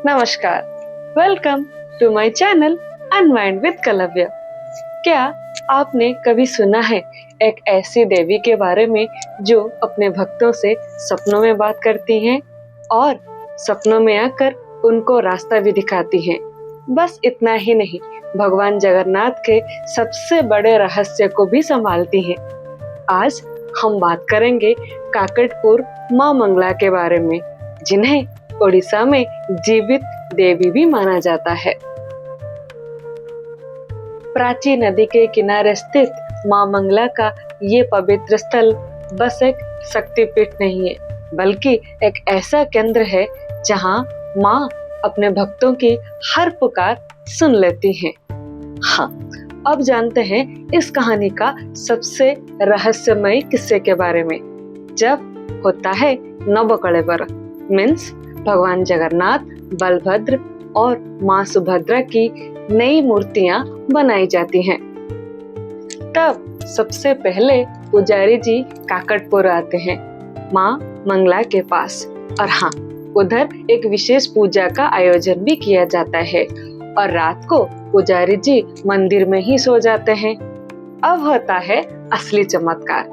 नमस्कार, welcome to my channel unwind with Kalavya. क्या आपने कभी सुना है एक ऐसी देवी के बारे में जो अपने भक्तों से सपनों में बात करती हैं और सपनों में आकर उनको रास्ता भी दिखाती हैं। बस इतना ही नहीं, भगवान जगन्नाथ के सबसे बड़े रहस्य को भी संभालती हैं। आज हम बात करेंगे काकटपुर माँ मंगला के बारे में, जिन्हें ओडिशा में जीवित देवी भी माना जाता है। प्राची नदी के किनारे स्थित माँ मंगला का ये पवित्र स्थल बस एक शक्तिपीठ नहीं है, बल्कि एक ऐसा केंद्र है जहाँ माँ अपने भक्तों की हर पुकार सुन लेती हैं। हाँ, अब जानते हैं इस कहानी का सबसे रहस्यमय किस्से के बारे में। जब होता है नवकलेबर, मीन्स भगवान जगन्नाथ, बलभद्र और माँ सुभद्रा की नई मूर्तियां बनाई जाती हैं। तब सबसे पहले पुजारी जी काकटपुर आते हैं माँ मंगला के पास, और हाँ, उधर एक विशेष पूजा का आयोजन भी किया जाता है और रात को पुजारी जी मंदिर में ही सो जाते हैं। अब होता है असली चमत्कार,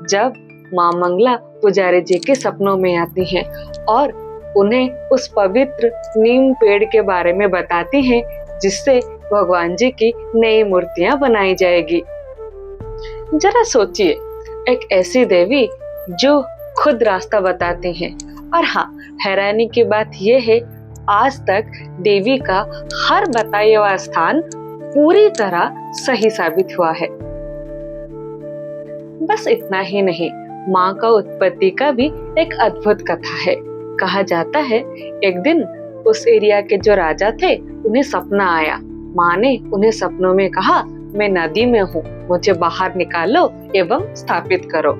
जब माँ मंगला पुजारी जी के सपनों में आती हैं और उन्हें उस पवित्र नीम पेड़ के बारे में बताती हैं जिससे भगवान जी की नई मूर्तियां बनाई जाएगी। जरा सोचिए, एक ऐसी देवी जो खुद रास्ता बताती हैं, और हाँ, हैरानी की बात यह है, आज तक देवी का हर बताया हुआ स्थान पूरी तरह सही साबित हुआ है। बस इतना ही नहीं, माँ का उत्पत्ति का भी एक अद्भुत कथा है। कहा जाता है एक दिन उस एरिया के जो राजा थे, उन्हें सपना आया। माँ ने उन्हें सपनों में कहा, मैं नदी में हूँ, मुझे बाहर निकालो एवं स्थापित करो।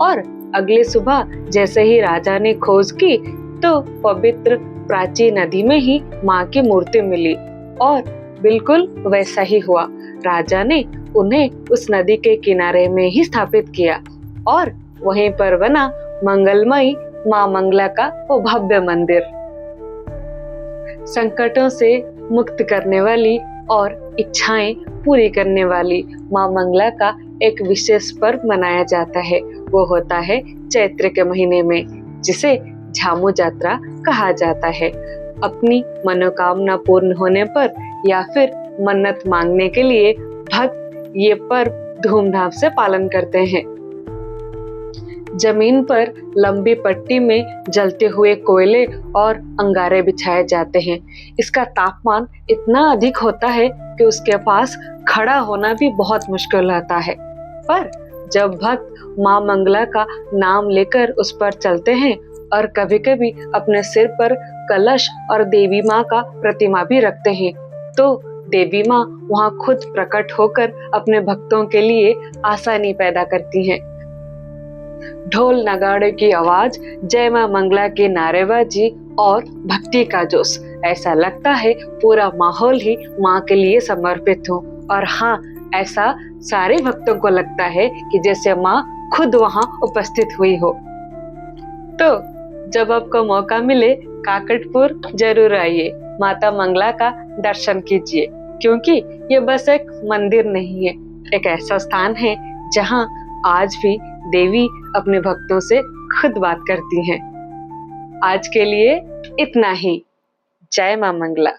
और अगली सुबह जैसे ही राजा ने खोज की तो पवित्र प्राची नदी में ही माँ की मूर्ति मिली, और बिल्कुल वैसा ही हुआ। राजा ने उन्हें उस नदी के किनारे में ही स्थापित किया और वहीं पर बना मंगलमयी माँ मंगला का वो भव्य मंदिर। संकटों से मुक्त करने वाली और इच्छाएं पूरी करने वाली माँ मंगला का एक विशेष पर्व मनाया जाता है। वो होता है चैत्र के महीने में, जिसे झामू यात्रा कहा जाता है। अपनी मनोकामना पूर्ण होने पर या फिर मन्नत मांगने के लिए भक्त ये पर्व धूमधाम से पालन करते हैं। जमीन पर लंबी पट्टी में जलते हुए कोयले और अंगारे बिछाए जाते हैं। इसका तापमान इतना अधिक होता है कि उसके पास खड़ा होना भी बहुत मुश्किल होता है। पर जब भक्त माँ मंगला का नाम लेकर उस पर चलते हैं और कभी-कभी अपने सिर पर कलश और देवी माँ का प्रतिमा भी रखते हैं, तो देवी माँ वहाँ खुद प्रकट होकर अपने भक्तों के लिए आसानी पैदा करती हैं। ढोल नगाड़े की आवाज, जय मां मंगला की नारेबाजी और भक्ति का जोश, ऐसा लगता है पूरा माहौल ही माँ के लिए समर्पित हो। और हाँ, ऐसा सारे भक्तों को लगता है कि जैसे माँ खुद वहाँ उपस्थित हुई हो। तो जब आपको मौका मिले, काकटपुर जरूर आइए, माता मंगला का दर्शन कीजिए, क्योंकि ये बस एक मंदिर नहीं है, एक ऐसा स्थान है जहाँ आज भी देवी अपने भक्तों से खुद बात करती हैं। आज के लिए इतना ही। जय मां मंगला।